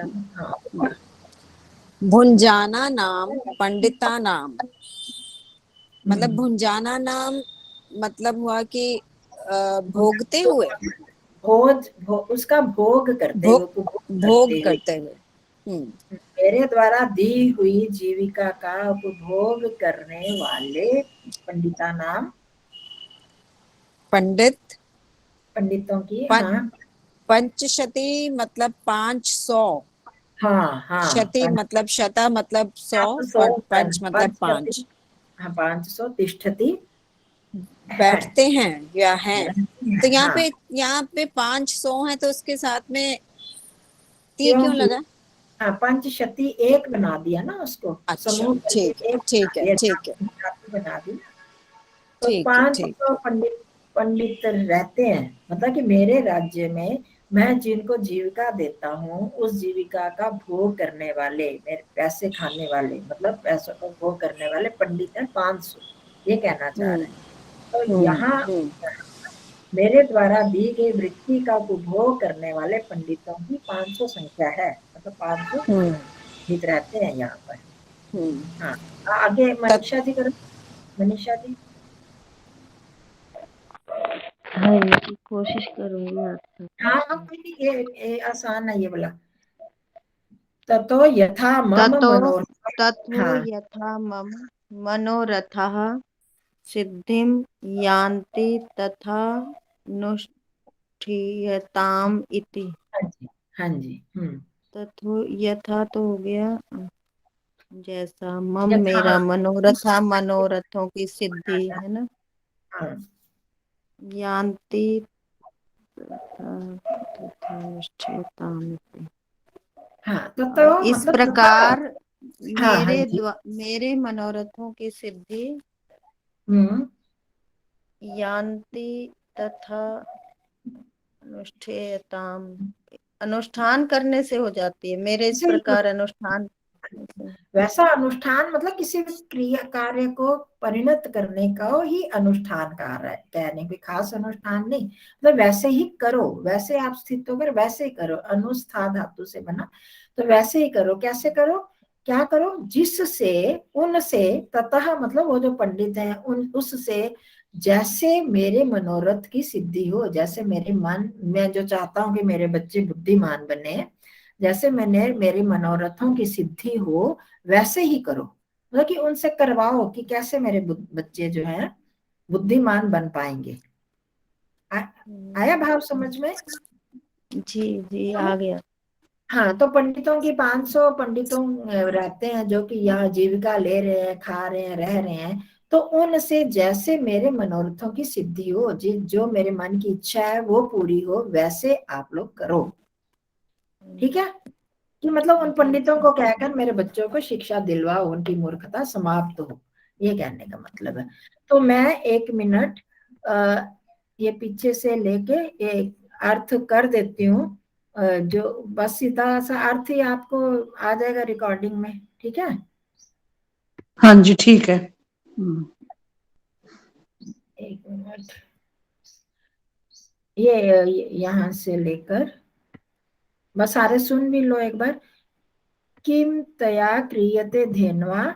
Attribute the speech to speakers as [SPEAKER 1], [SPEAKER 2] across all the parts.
[SPEAKER 1] हाँ।
[SPEAKER 2] भुंजाना नाम पंडिता नाम, मतलब
[SPEAKER 1] हम्म,
[SPEAKER 2] भुंजाना नाम मतलब हुआ कि भोगते हुए,
[SPEAKER 1] उसका भोग करते हुए,
[SPEAKER 2] भोग,
[SPEAKER 1] उपभोग
[SPEAKER 2] भोग
[SPEAKER 1] करते हुए।
[SPEAKER 2] करते हुए।
[SPEAKER 1] मेरे द्वारा दी हुई जीविका का उपभोग करने वाले पंडिता नाम,
[SPEAKER 2] पंडित।
[SPEAKER 1] पंडितों की,
[SPEAKER 2] पं,
[SPEAKER 1] हाँ।
[SPEAKER 2] पंचशती मतलब 500,
[SPEAKER 1] हाँ हाँ,
[SPEAKER 2] शती मतलब शता मतलब 100,
[SPEAKER 1] 500,
[SPEAKER 2] और पंच मतलब
[SPEAKER 1] पंचशती,
[SPEAKER 2] 5।
[SPEAKER 1] हाँ 500 तिष्ठति है,
[SPEAKER 2] बैठते हैं या हैं।
[SPEAKER 1] रहती
[SPEAKER 2] तो
[SPEAKER 1] है, हाँ।
[SPEAKER 2] यहाँ पे 500 है, तो उसके साथ में ती क्यों
[SPEAKER 1] क्योंकि
[SPEAKER 2] लगा?
[SPEAKER 1] हाँ, पंचशती एक बना दिया ना उसको,
[SPEAKER 2] अच्छा,
[SPEAKER 1] समूह करके
[SPEAKER 2] ठीक है,
[SPEAKER 1] एक बना
[SPEAKER 2] ठीक है,
[SPEAKER 1] दिया,
[SPEAKER 2] ठीक है,
[SPEAKER 1] जाति बना दी ना। तो
[SPEAKER 2] ठीक है, ठीक
[SPEAKER 1] 500
[SPEAKER 2] है।
[SPEAKER 1] पंडित पंडित रहते हैं, मतलब कि मेरे राज्य में मैं जिनको जीविका देता हूँ, उस जीविका का भोग करने वाले, मेरे पैसे खाने वाले, मतलब पैसों का भोग करने वाले पंडित हैं 500, ये कहना चाह
[SPEAKER 2] हम्म,
[SPEAKER 1] रहे हैं। तो यहाँ
[SPEAKER 2] हम्म,
[SPEAKER 1] मेरे द्वारा दी गई वृत्ति का उपभोग करने वाले पंडितों की 500 संख्या है, मतलब 500
[SPEAKER 2] हम्म,
[SPEAKER 1] पंडित रहते हैं यहाँ पर।
[SPEAKER 2] हम्म।
[SPEAKER 1] हाँ, आगे
[SPEAKER 2] तत्
[SPEAKER 1] मनीषा जी करो, मनीषा जी।
[SPEAKER 3] हाँ, इनकी कोशिश करूंगी आपसे।
[SPEAKER 1] हाँ हाँ, कोई नहीं, ये आसान है ये वाला। ततो यथा मम
[SPEAKER 3] ततो
[SPEAKER 1] मनोरथ।
[SPEAKER 3] ततो
[SPEAKER 1] हाँ
[SPEAKER 3] यथा मम मनोरथः सिद्धिं यान्ति तथा नुष्ठीयताम् इति।
[SPEAKER 1] हाँ जी, हाँ जी।
[SPEAKER 3] ततो यथा तो हो गया जैसा, मम
[SPEAKER 1] यथा,
[SPEAKER 3] मेरा मनोरथा मनोरथों की सिद्धि है ना,
[SPEAKER 1] हाँ
[SPEAKER 3] यान्ति तथा निश्चयताम् इति।
[SPEAKER 1] हाँ, ततो
[SPEAKER 3] इस
[SPEAKER 1] मतलब तथा।
[SPEAKER 3] प्रकार
[SPEAKER 1] हाँ हाँ जी।
[SPEAKER 3] मेरे मनोरथों की सिद्धि
[SPEAKER 1] हम्म।
[SPEAKER 3] यान्ति तथा अनुष्ठेयताम, अनुष्ठान करने से हो जाती है, मेरे इस
[SPEAKER 1] से ही
[SPEAKER 3] प्रकार अनुष्ठान करने से।
[SPEAKER 1] वैसा अनुष्ठान, मतलब किसी भी क्रिया कार्य को परिणत करने का ही अनुष्ठान कह रहा है, कहने कोई खास अनुष्ठान नहीं, मतलब वैसे ही करो, वैसे आप स्थित होकर वैसे ही करो, अनुष्ठा धातु से बना, तो वैसे ही करो। कैसे करो, क्या करो, जिससे, उनसे, ततः मतलब वो जो पंडित है उन उससे, जैसे मेरे मनोरथ की सिद्धि हो, जैसे मेरे मन, मैं जो चाहता हूँ कि मेरे बच्चे बुद्धिमान बने, जैसे मैंने मेरे मनोरथों की सिद्धि हो, वैसे ही करो, मतलब कि उनसे करवाओ कि कैसे मेरे बच्चे जो हैं बुद्धिमान बन पाएंगे। आ, आया भाव समझ में?
[SPEAKER 3] जी जी,
[SPEAKER 1] तो
[SPEAKER 3] आ गया।
[SPEAKER 1] हाँ, तो पंडितों की 500 पंडितों रहते हैं जो कि यहाँ जीविका ले रहे हैं, खा रहे हैं, रह रहे हैं, तो उनसे जैसे मेरे मनोरथों की सिद्धि हो, जो मेरे मन की इच्छा है वो पूरी हो, वैसे आप लोग करो। ठीक है, कि मतलब उन
[SPEAKER 3] जी
[SPEAKER 1] पंडितों
[SPEAKER 3] जी।
[SPEAKER 1] को कहकर मेरे बच्चों को शिक्षा दिलवाओ, उनकी मूर्खता समाप्त हो, ये कहने का मतलब है। तो मैं 1 मिनट ये पीछे से लेके एक अर्थ कर देती हूँ, जो बस सीधा सा अर्थ ही आपको आ जाएगा रिकॉर्डिंग में, ठीक है?
[SPEAKER 4] हाँ जी, ठीक है।
[SPEAKER 1] 1 मिनट, ये यहाँ से लेकर बस सारे सुन भी लो एक बार। किम तया क्रियते धेनवा,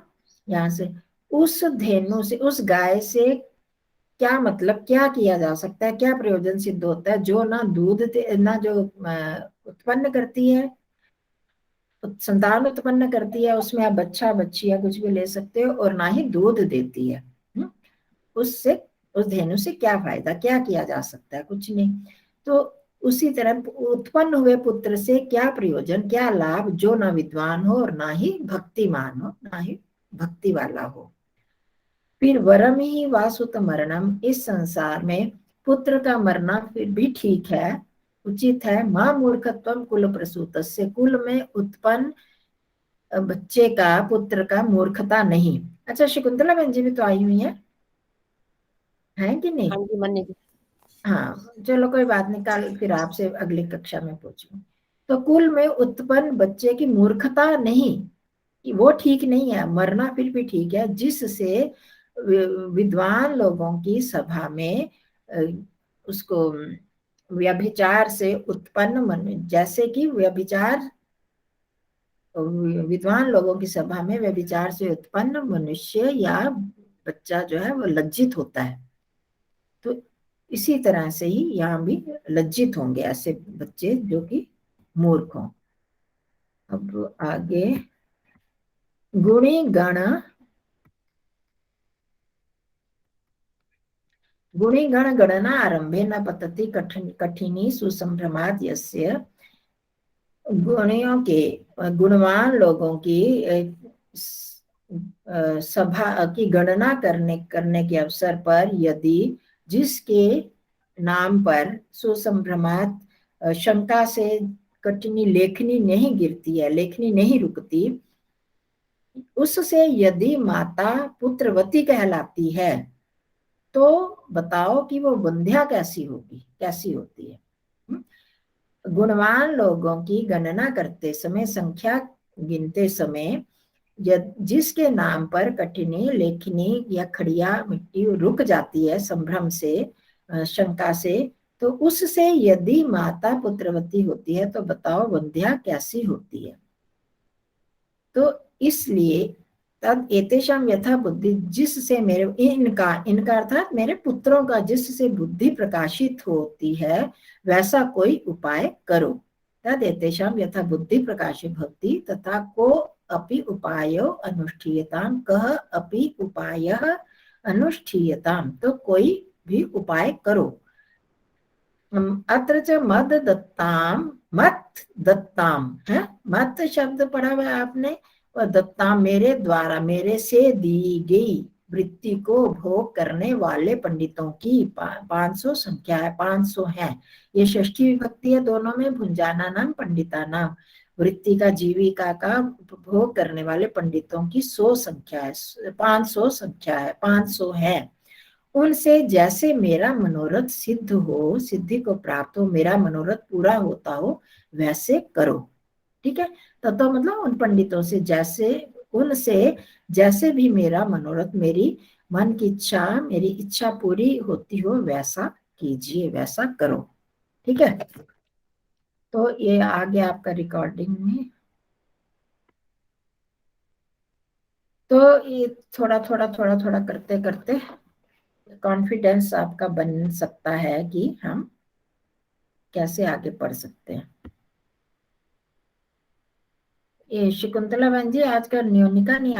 [SPEAKER 1] यहाँ से, उस धेनु से, उस गाय से क्या मतलब, क्या किया जा सकता है, क्या प्रयोजन सिद्ध होता है, जो ना दूध ना जो उत्पन्न करती है, संतान उत्पन्न करती है, उसमें आप बच्चा बच्ची या कुछ भी ले सकते हो, और ना ही दूध देती है। उससे, उस धेनु से क्या फायदा, क्या किया जा सकता है, कुछ नहीं। तो उसी तरह उत्पन्न हुए पुत्र से क्या प्रयोजन, क्या लाभ, जो ना विद्वान हो और ना ही भक्तिमान हो, ना ही भक्ति वाला हो। फिर वरम ही वासुत मरणम, इस संसार में पुत्र का मरना फिर भी ठीक है, उचित है। मां मूर्खत्वम कुल प्रसूत, से कुल में उत्पन्न बच्चे का, पुत्र का मूर्खता नहीं। अच्छा, शकुंतला बहन जी भी तो आई हुई है कि नहीं?
[SPEAKER 2] हाँ जी, मन्नी की।
[SPEAKER 1] हाँ चलो, कोई बात नहीं, कल फिर आपसे अगली कक्षा में पूछूं। तो कुल में उत्पन्न बच्चे की मूर्खता नहीं, कि वो ठीक नहीं है, मरना फिर भी ठीक है, जिससे विद्वान लोगों की सभा में उसको व्यभिचार से उत्पन्न मन, जैसे कि व्यभिचार विद्वान लोगों की सभा में व्यभिचार से उत्पन्न मनुष्य या बच्चा जो है वो लज्जित होता है। तो इसी तरह से ही यहाँ भी लज्जित होंगे ऐसे बच्चे जो कि मूर्ख हों। अब आगे गुणी गण गणना आरंभे न पतति कठिनी सुसंभ्रमात् यस्य। गुणियों के गुणवान लोगों की सभा की गणना करने के अवसर पर यदि जिसके नाम पर सुसंभ्रमात् शंका से कठिनी लेखनी नहीं गिरती है, लेखनी नहीं रुकती, उससे यदि माता पुत्रवती कहलाती है तो बताओ कि वो वंध्या कैसी होगी, कैसी होती है। गुणवान लोगों की गणना करते समय, संख्या गिनते समय जिसके नाम पर कठिनी लेखनी या खड़िया मिट्टी रुक जाती है संभ्रम से, शंका से, तो उससे यदि माता पुत्रवती होती है तो बताओ वंध्या कैसी होती है। तो इसलिए तद एतेषां यथा बुद्धि, जिससे मेरे इनका अर्थात मेरे पुत्रों का जिससे बुद्धि प्रकाशित होती है वैसा कोई उपाय करो। तद एतेषां यथा बुद्धि प्रकाशित भवति तथा को अपि उपायो अनुष्ठीयताम, कह अपि उपायः अनुष्ठीयताम, तो कोई भी उपाय करो। अत्र च मद दत्ताम है, मत शब्द पढ़ा हुआ है आपने, और दत्ता मेरे द्वारा, मेरे से दी गई वृत्ति को भोग करने वाले पंडितों की 500 संख्या है, 500 है। ये षष्ठी विभक्ति है दोनों में, भुंजाना नाम पंडिता नाम, वृत्ति का जीविका का भोग करने वाले पंडितों की 100 संख्या है, 500 संख्या है, 500 है। उनसे जैसे मेरा मनोरथ सिद्ध हो, सिद्धि को प्राप्त हो, मेरा मनोरथ पूरा होता हो वैसे करो। ठीक है, तो मतलब उन पंडितों से जैसे, उनसे जैसे भी मेरा मनोरथ, मेरी मन की इच्छा, मेरी इच्छा पूरी होती हो वैसा कीजिए, वैसा करो। ठीक है, तो ये आ गया आपका रिकॉर्डिंग में। तो ये थोड़ा थोड़ा करते करते कॉन्फिडेंस आपका बन सकता है कि हम कैसे आगे बढ़ सकते हैं। ये शकुंतला बहन जी, आजकल न्यूनिका नहीं